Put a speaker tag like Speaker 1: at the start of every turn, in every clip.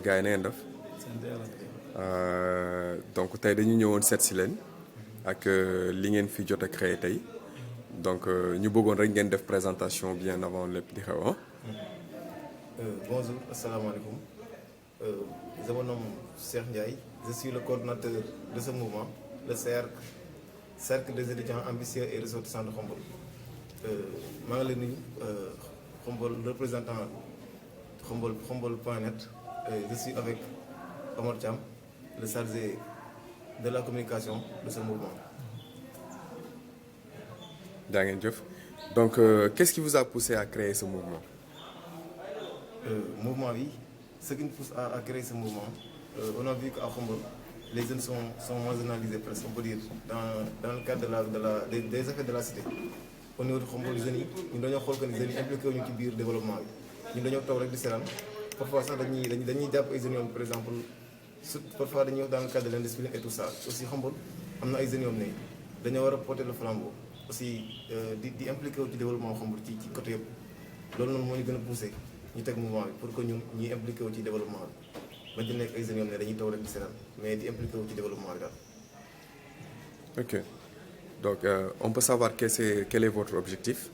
Speaker 1: gars yi na ngeen def.
Speaker 2: sant yàlla.
Speaker 1: donc tey dañu ñëwoon seet si leen ak li ngeen fi jot a créé tey donc ñu bëggoon rek ngeen def présentation bien avant lépp di xew ah.
Speaker 3: Bonjour, assalamu alaikum. Je me nomme Cheikh Ndiaye, je suis le coordinateur de ce mouvement, le Cercle des étudiants ambitieux et ressortissants de Khombole. Je suis le représentant de Khombole.net. Je suis avec Omar Thiam, le chargé de la communication de ce mouvement.
Speaker 1: Donc, qu'est-ce qui vous a poussé à créer ce mouvement?
Speaker 3: Mouvement, oui. Ce qui nous pousse à créer ce mouvement, on a vu qu'à Khombole, les jeunes sont marginalisés, presque, on peut dire, dans le cadre des effets de la cité. Au niveau de Khombole, les jeunes, nous devons voir que les jeunes impliqués dans le développement. Nous devons voir que les jeunes, parfois, nous devons les jeunes, par exemple, parfois, dans le cadre de l'indiscipline et tout ça. Aussi, Khombole, on a des jeunes, nous devons porter le flambeau. Aussi, d'impliquer dans le développement de Khombole, qui côté. C'est ce qui nous pousse. Ñu teg mouvement bi pour que ñun ñuy impliqué wu ci développement bi ba ñu nekk ay jeunes yoo xam ne dañuy taw rek di seetaan mais di impliqué wu ci développement bi daal.
Speaker 1: Ok donc on peut savoir quel est votre objectif.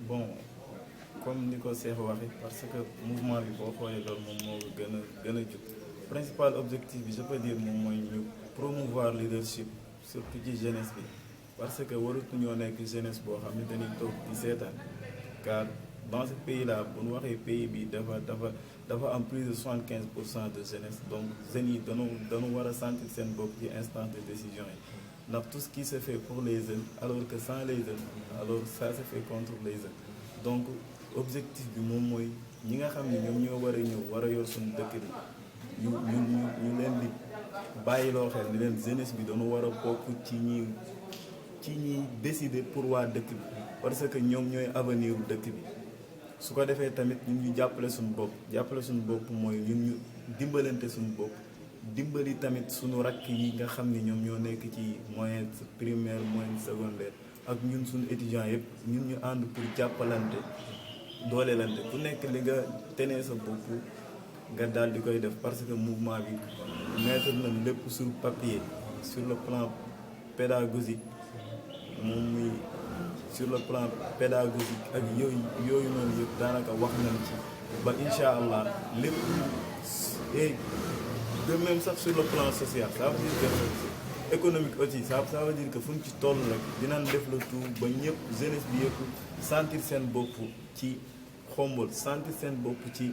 Speaker 2: Bon comme ni ko Cheikh waxee parce que mouvement bi boo xoolee loolu moom moo gën a jub principal objectif bi je peux dire moom mooy ñu promouvoir leadership surtout ci jeunesse bi parce que waratuñoo nekk jeunesse boo xam ne dañuy toog di seetaan. Car dans ce pays-là, bu ñu waxee pays bi dafa am plus de 75% de jeunesse donc jeunes yi dañu war a sentir seen bopp ci instance de décision yi ndax tout ce qui se fait pour les jeunes alors que sans les jeunes alors ça se fait contre les jeunes donc objectif bi moom mooy ñi nga xam ne ñoom ñoo war a ñëw war a yor suñu dëkk bi ñu leen di bàyyiloo xel ni leen jeunesse bi dañu war a bokk ci ñi décider pour waa dëkk bi parce que ñoom ñooy avenir u dëkk bi su ko defee tamit ñun ñu jàppale suñu bopp mooy ñun ñu dimbalante suñu bopp dimbali tamit suñu rakk yi nga xam ne ñoom ñoo nekk ci moyenne primaire moyenne secondaire ak ñun suñu étudiants yëpp ñun ñu ànd pour jàppalante doolelante ku nekk li nga tenee sa bopp nga daal di koy def parce que mouvement bi mettre na lépp sur papier sur le plan pédagogique moom muy sur le plan pédagogique ak yooyu noonu yëpp daanaka wax nañ ci ba incha allah lépp et de même sax sur le plan social ça veut dire que économique aussi ça veut dire que fu ñu ci toll rek dinañ def le tout ba ñëpp jeunesse bi yëpp sentir seen bopp ci Khombole sentir seen bopp ci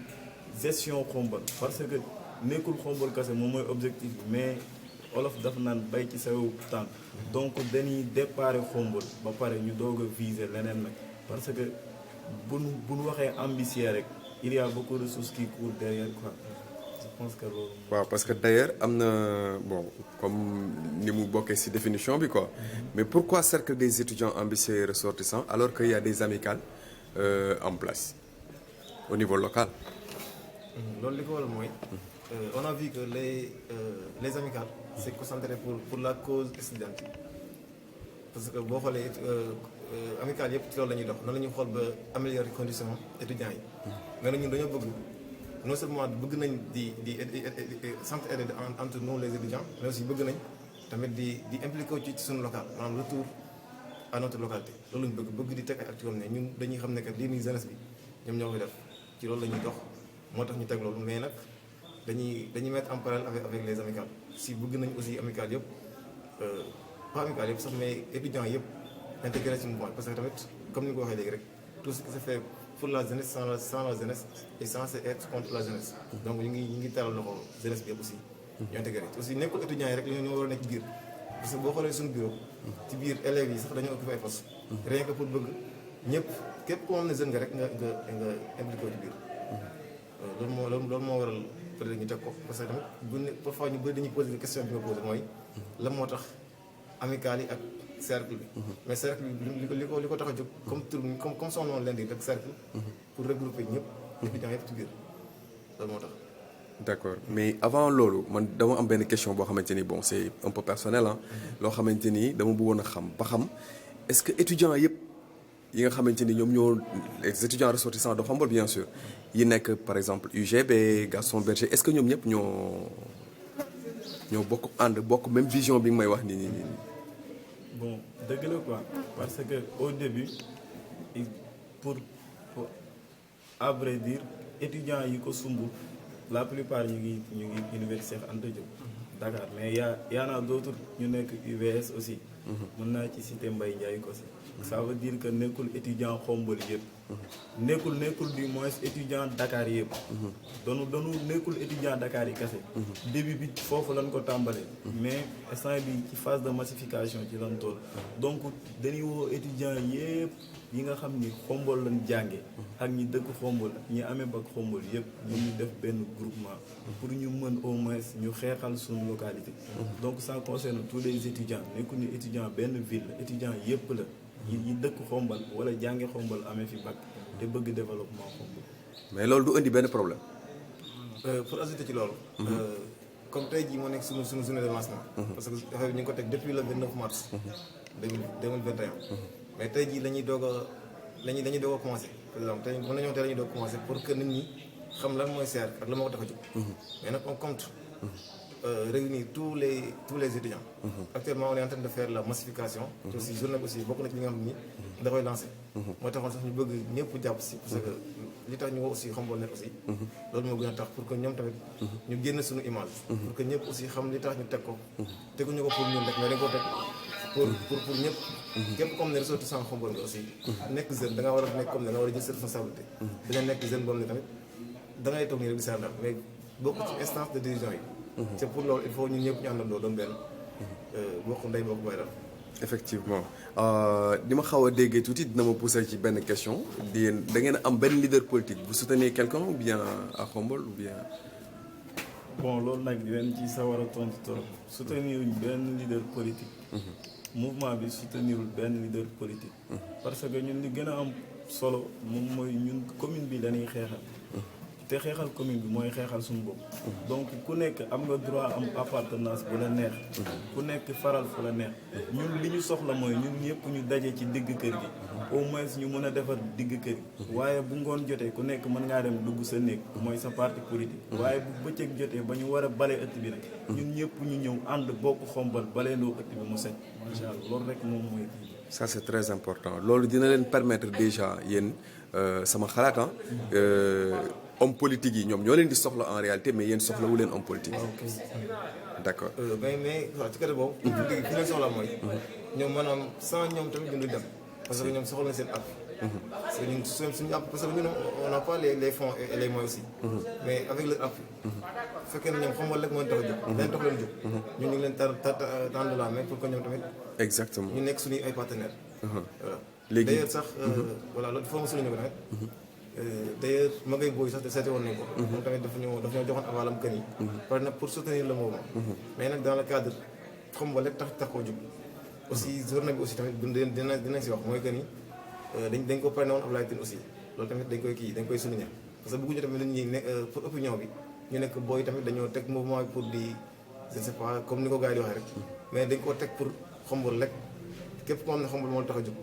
Speaker 2: gestion Khombole parce que nekkul Khombole kese moom mooy objectif bi mais olof dafa naan bay ci saw tànk donc dañuy déparé Khombole ba pare ñu doog a viser leneen nag parce que bu ñu waxee ambitieux rek il y a beaucoup de choses qui courent derrière quoi je pense que loolu.
Speaker 1: waaw parce que d'ailleurs am na bon comme ni mu bokkee ci définition bi quoi mais pourquoi cercle des étudiants ambitieux et ressortissants alors qu'il y a des amicales en place au niveau local.
Speaker 3: loolu li ko waral mooy. On a vu que les amicales c'est concentré pour la cause étudiantine parce que boo xoolee amicales yëpp ci loolu la ñuy dox nan la ñuy xool ba améliorer conditions étudiants yi. mais nag ñun dañoo bëgg non seulement bëgg nañ di s'entraider entre nous les étudiants mais aussi bëgg nañ tamit di impliquer ci suñu local maanaam retour à notre localité loolu lañ bëgg di teg ay actes yoo xam ne ñun dañuy xam ne que lii nii jeunesse bi ñoom ñoo koy def ci loolu la ñuy dox moo tax ñu teg loolu mais nag. dañuy mettre en parallèle avec les amicales si bëgg nañ aussi amicales yëpp pas amicales yëpp sax mais étudiants yëpp intégré ci mouvement parce que tamit comme ni nga ko waxee léegi rek tout ce qui se fait pour la jeunesse sans la jeunesse est censé être contre la jeunesse donc ñu ngi taral loxo jeunesse bi yëpp aussi ñu intégré aussi nekkul étudiants yi rek ñoo war a nekk biir parce que boo xoolee suñu bureau ci biir élèves yi sax dañoo occupé ay postes rien que pour bëgg ñëpp képp koo xam ne jeune nga rek nga impliqué ci biir loolu moo waral peut-être ñu teg ko parce que tamit bu ne parfois ñu bëri dañuy poser question bi nga posé mooy lan moo tax amicales yi ak cercle bi mais cercle bi li ko tax a jóg comme son nom l'indique rek cercle pour regrouper ñëpp étudiants yëpp ci biir loolu moo tax.
Speaker 1: D'accord mais avant loolu man dama am benn question boo xamante ni bon c'est un peu personnel ah loo xamante ni dama bëggoon a xam ba xam est-ce que étudiants yëpp yi nga xamante ni ñoom ñoo les étudiants ressortissants de Khombole bien sûr yi nekk par exemple UGB Gaston Berger est-ce que ñoom ñëpp ñoo bokk ànd bokk même vision bi nga may wax nii.
Speaker 2: bon dëgg la quoi parce que au début pour à vrai dire étudiants yi ko sumb la plupart ñu ngi Université Cheikh Anta Diop Dakar mais y en a d'autres ñu nekk UVS aussi. mën naa ci citer Mbaye Ndiaye ko si. ça veut dire que nekkul étudiant Khombole yëpp. nekkul du moins étudiant Dakar yëpp. doonu nekkul étudiant Dakar yi kese. début bi foofu lañ ko tàmbalee. mais instant bi ci phase de massification ci lañ toll. donc dañuy woo étudiant yëpp yi nga xam ni Khombole lañ jànge ak ñi dëkk Khombole ñi amee bac Khombole yëpp ñoom ñu def benn groupement. pour ñu mën au moins ñu xeexal suñu localité. donc ça concerne tous les étudiants nekkul ni étudiant benn ville étudiant yëpp la. yi dëkk Khombole wala jànge Khombole amee fi bac te bëgg développement Khombole.
Speaker 1: mais loolu du indi benn problème.
Speaker 3: pour ajouter ci loolu. comme tey jii moo nekk suñu journée de lancement. parce que affaire bi ñu ngi ko teg depuis le 29 mars. 2021. mais tey jii dañuy doog a commencé. par exemple tey mën nañoo wax tey dañuy doog a commencé pour que nit ñi xam lan mooy CR ak la moo ko tax a jóg. mais nag on compte. réunir tous les étudiants. Actuellement on est en train de faire la massification. te aussi journée bi aussi bokk na ci li nga xam ni da koy lancé. moo taxoon sax ñu bëgg ñëpp jàpp si parce que li tax ñu woo aussi Khombole Net aussi. loolu moo gën a tax pour que ñoom tamit ñu génn suñu image. pour que ñëpp aussi xam li tax ñu teg ko. teguñu ko pour ñun rek mais dañ ko teg pour ñëpp. képp comme ne ressortissant Khombole nga aussi. nekk jeune da nga war a nekk comme ne da nga war a jël sa responsabilité. dina nekk jeune boobu ne tamit da ngay toog nii rek di seetlu mais bokk ci instance de décision yi. c'est pour loolu il faut ñun ñëpp ñu àndandoo doon benn bokk ndey bokk bay daal.
Speaker 1: effectivement di ma xaw a déggee tuuti dina ma pousser ci benn question da ngeen am benn leader politique vous soutenez quelqu'un ou bien à Khombole ou bien.
Speaker 2: bon loolu nag di leen ci sawar a tontu trop soutenir benn leader politique. mouvement bi soutenirul benn leader politique. parce que ñun li gën a am solo moom mooy ñun commune bi dañuy xeexal. te xeexal commune bi mooy xeexal suñu bopp. donc ku nekk am nga droit am appartenance bu la neex. ku nekk faral fu la neex. ñun li ñu soxla mooy ñun ñëpp ñu daje ci digg kër gi. au moins ñu mën a defar digg kër gi. waaye bu ngoon jotee ku nekk mën ngaa dem dugg sa néeg mooy sa parti politique. waaye bu bëccëg jotee ba ñu war a bale ëtt bi rek. ñun ñëpp ñu ñëw ànd bokk Khombole baleendoo ëtt bi mu set. macha allah loolu rek moom mooy kii.
Speaker 1: ça c'est très important loolu dina leen permettre déjà yéen sama xalaat homme politique yi ñoom ñoo leen di soxla en réalité mais yéen soxlawu leen homme politique. d'accord.
Speaker 3: mais waaw ci côté boobu. fi leen soxla mooy. ñoom maanaam sans ñoom tamit duñu dem. parce que ñoom soxla na seen app. parce que ñun suñu app parce que ñun on n'a pas les fonds et les moyens aussi. mais avec leur app. bu fekkee ne ñoom Khombole rek moo leen tax a jóg. leen tax leen jóg. ñun ñu ngi leen tendre la main pour que ñoom tamit.
Speaker 1: exactement
Speaker 3: ñu nekk suñuy ay partenaires. voilà
Speaker 1: léegi
Speaker 3: d'ailleurs sax. voilà loolu foo ma souligner ko tamit. d'ailleurs Magay Boy sax de seeti woon nañ ko. moom tamit dafa ñoo joxoon avalam kën yi. par exemple pour soutenir le mouvement. mais nag dans le cadre Khombole rek tax koo jóg. aussi journée bi aussi tamit dinañ si wax mooy que ni dañ ko parrainé woon Abdoulaye Tine aussi loolu tamit dañ koy souligner parce que bëgguñu tamit nit ñi ne pour opinion bi ñu nekk booy tamit dañoo teg mouvement bi pour di je ne sais pas comme ni ko gars yi di waxee rek. mais dañ koo teg pour Khombole rek képp koo xam ne Khombole moo tax a jóg.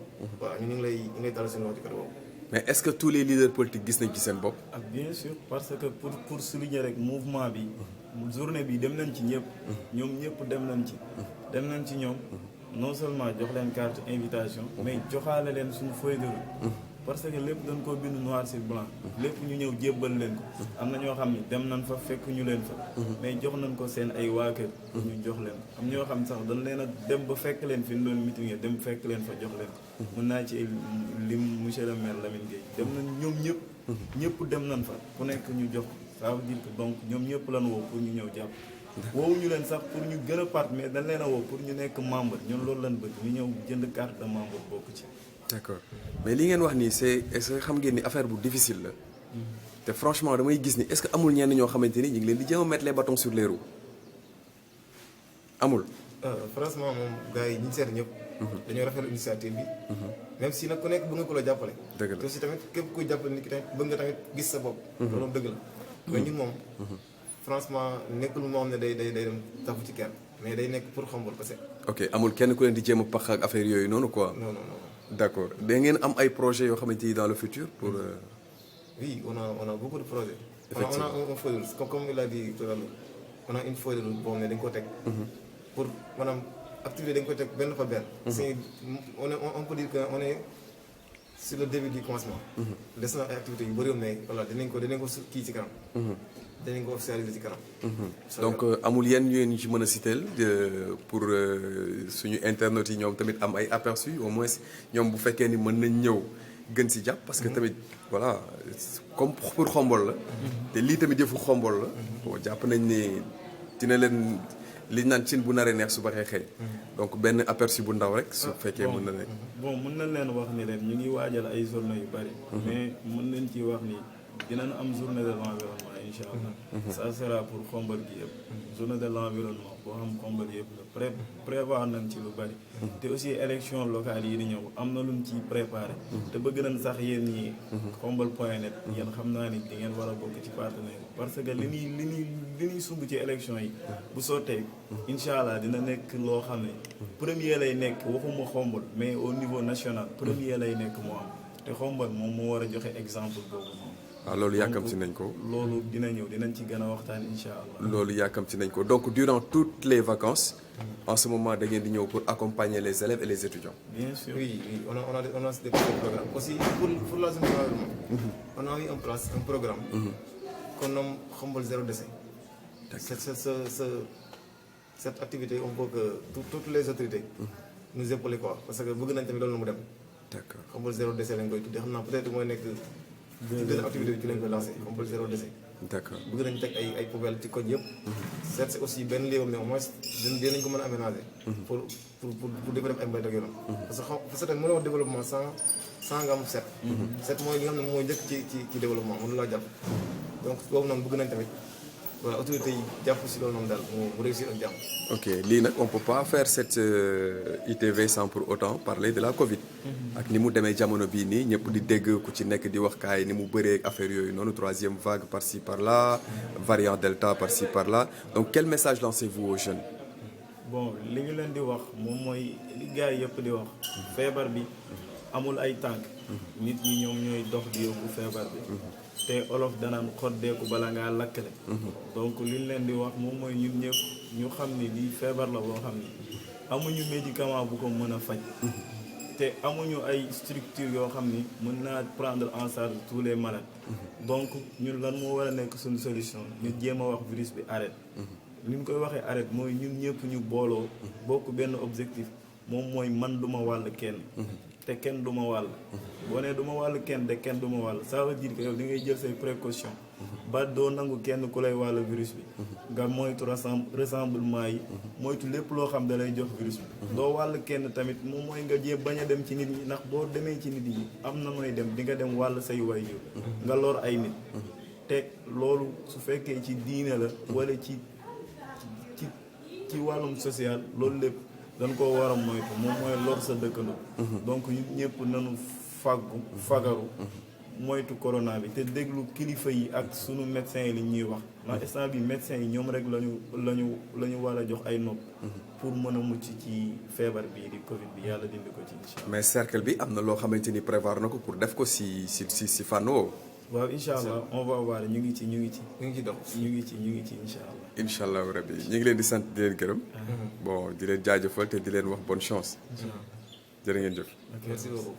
Speaker 3: waaw ñu ngi lay dalal seen wax ci côté boobu.
Speaker 1: mais est-ce que tous les leaders politiques gis nañ ci seen bopp.
Speaker 2: ak bien sûr parce que pour souligner rek mouvement bi journée bi dem nañ ci ñëpp. ñoom ñëpp dem nañ ci. dem nañ ci ñoom non seulement jox leen carte invitation. mais joxaale leen suñu feuille de route. parce que lépp dañ koo bind noir sur blanc. lépp ñu ñëw jébbal leen ko. am na ñoo xam ni dem nañ fa fekk ñu leen fa. mais jox nañ ko seen ay waa kër. ñu jox leen ko am ñoo xam sax dañ leen a dem ba fekk leen fi ñu doon meeting dem fekk leen fa jox leen ko. mën naa ci lim monsieur le maire Lamine Gueye dem nañ ñoom ñëpp. ñëpp dem nañ fa ku nekk ñu jox ça veut dire que donc ñoom ñëpp lan woo pour ñu ñëw jàpp. woowuñu leen sax pour ñu gën a part mais dañ leen a woo pour ñu nekk membre ñun loolu lañ bëgg ñu ñëw jënd carte de membre bokk ci.
Speaker 1: d'accord mais li ngeen wax nii est-ce que xam ngeen ni affaire bu difficile la. te franchement damay gis ni est-ce que amul ñenn ñoo xamante ni ñu ngi leen di jéem a mettre les bâtons sur les roues amul.
Speaker 3: franchement moom gars yi ñi seet ñëpp. dañoo rafetlu initiative bi. même si nag ku nekk bëgg nga ko la jàppale.
Speaker 1: dëgg la
Speaker 3: te aussi tamit képp kuy jàppale nit ki tamit bëgg nga tamit gis sa bopp. loolu moom dëgg la. mais ñun moom. franchement nekkul moo xam ne day dem tafu ci kenn mais day nekk pour Khombole kese.
Speaker 1: ok amul kenn ku leen di jéem a pax ak affaire yooyu noonu quoi.
Speaker 3: non non non.
Speaker 1: d'accord da ngeen am ay projets yoo xamante ni dans le futur pour.
Speaker 3: Oui, on a beaucoup de projets.
Speaker 1: Effectivement.
Speaker 3: On a un feuille de route. Comme il a dit tout à l'heure, on a une feuille de route boo xam ne dañ ko teg. Pour maanaam activité dañ ko teg benn fa benn. On peut dire que on est sur le début du commencement. des na ay activités yu bëri mais voilà dinañ ko kii ci kanam. dinañ ko officialiser ci kanam.
Speaker 1: donc amul yenn yu ñu ci mën a citer pour suñu internautes yi ñoom tamit am ay aperçus au moins ñoom bu fekkee ni mën nañ ñëw gën si jàpp parce que tamit voilà comme pour xombol la. te lii tamit yëfu xombol la. bon jàpp nañ ni dina leen li naan cin bu naree neex su baxee xëy. donc benn aperçu bu ndaw rek su fekkee mën na nekk.
Speaker 2: bon mën nañ leen wax ni ren ñu ngi waajal ay journée yu bari. mais mën nañ ci wax ni dinañ am journée de l'environnement incha allah. ça sera pour xombal gi yëpp. journée de l'environnement boo xam xombal yëpp la prévoir nañ ci lu bari. te aussi élection locale yi di ñëw am na luñ ciy préparé. te bëgg nañ sax yéen ñi xombal.net yéen xam naa ni di ngeen war a bokk ci partenaire parce que li ñuy sumb ci élection yi bu sottee incha allah dina nekk loo xam ne premier lay nekk waxuma xombal mais au niveau national premier lay nekk moo am te xombal moom moo war a joxe exemple boobu moom.
Speaker 1: waaw loolu yàkkamti nañ ko.
Speaker 2: loolu dina ñëw dinañ ci gën a waxtaan incha allah.
Speaker 1: loolu yàkkamti nañ ko donc durant toutes les vacances en ce moment da ngeen di ñëw pour accompagner les élèves et les étudiants.
Speaker 2: bien sûr
Speaker 3: Oui, on a des programmes. Aussi, pour la zone de l'environnement, on a mis en place un programme qu'on nomme Khombol Zéro Déchet. Cette activité, on veut que toutes les autorités nous épaulent quoi. Parce que bëgg nañ tamit loolu mu dem.
Speaker 1: d'accord
Speaker 3: Khombol Zéro Déchet lañ koy tuddee xam naa peut-être mooy nekk deuxième activité bi ci lañ koy lancé Khombol Zéro Déchet.
Speaker 1: d'accord
Speaker 3: bëgg nañ teg ay poubelles ci koñ yëpp. seet si aussi benn lieu mais au moins dinañ ko mën a aménager. pour di fa def ay mbay ak yoonam. parce que xam nga mënoo développement sans nga am set. set mooy li nga xam ne mooy njëkk ci développement mënu laa jàpp. donc boobu noonu bëgg nañ tamit voilà autorités yi jàpp si loolu noonu daal mu réussir ak jàmm.
Speaker 1: ok lii nag on peut pas faire cette ITV sans pour autant parler de la Covid. ak ni mu demee jamono bii nii ñëpp di dégg ku ci nekk di wax kaay ni mu bëree affaire yooyu noonu troisième vague par-ci par-là variant Delta par-ci par-là donc quel message lancez-vous aux jeunes.
Speaker 2: bon li ñu leen di wax moom mooy li gars yi yëpp di wax feebar bi amul ay tànk nit ñi ñoom ñooy dox di yóbbu feebar bi te olof danaan xoddeeku bala ngaa lakkale donc li ñu leen di wax moom mooy ñun ñëpp ñu xam ni lii feebar la boo xam ni amuñu médicament bu ko mën a faj te amuñu ay structure yoo xam ni mën naa prendre en charge tous les malades donc ñun lan moo war a nekk suñu solution ñu jéem a wax virus bi arrête li ñu koy waxee arrête mooy ñun ñëpp ñu booloo bokk benn objectif moom mooy man duma wàll kenn te kenn duma wàll boo nee duma wàll kenn te kenn duma wàll ça veut dire que yow di ngay jël say précaution ba doo nangu kenn ku lay wàll virus bi nga moytu rassemblement yi moytu lépp loo xam da lay jox virus bi doo wàll kenn tamit moom mooy nga jéem bañ a dem ci nit ñi ndax boo demee ci nit ñi am na nooy dem di nga dem wàll say waajur nga lor ay nit te loolu su fekkee ci diine la wala ci wàllum social loolu lépp dañ koo war a moytu moom mooy lor sa dëkkandoo donc ñëpp nañu fagaru moytu corona bi te déglu kilifa yi ak sunu médecins yi li ñuy wax ndax instant bi médecins yi ñoom rek lañu war a jox ay nopp pour mën a mucc ci feebar bi di Covid bi yàlla dindi ko ci incha allah.
Speaker 1: mais cercle bi am na loo xamante ni prévoir na ko pour def ko si fànn woowu.
Speaker 2: waaw incha allah on va voir ñu ngi ci
Speaker 3: dox
Speaker 2: ñu ngi ci incha allah.
Speaker 1: incha allah rabbi ñu ngi leen di sant di leen gërëm. bon di leen jaajëfal te di leen wax bonne chance. jërë ngeen jëf.
Speaker 3: merci beaucoup.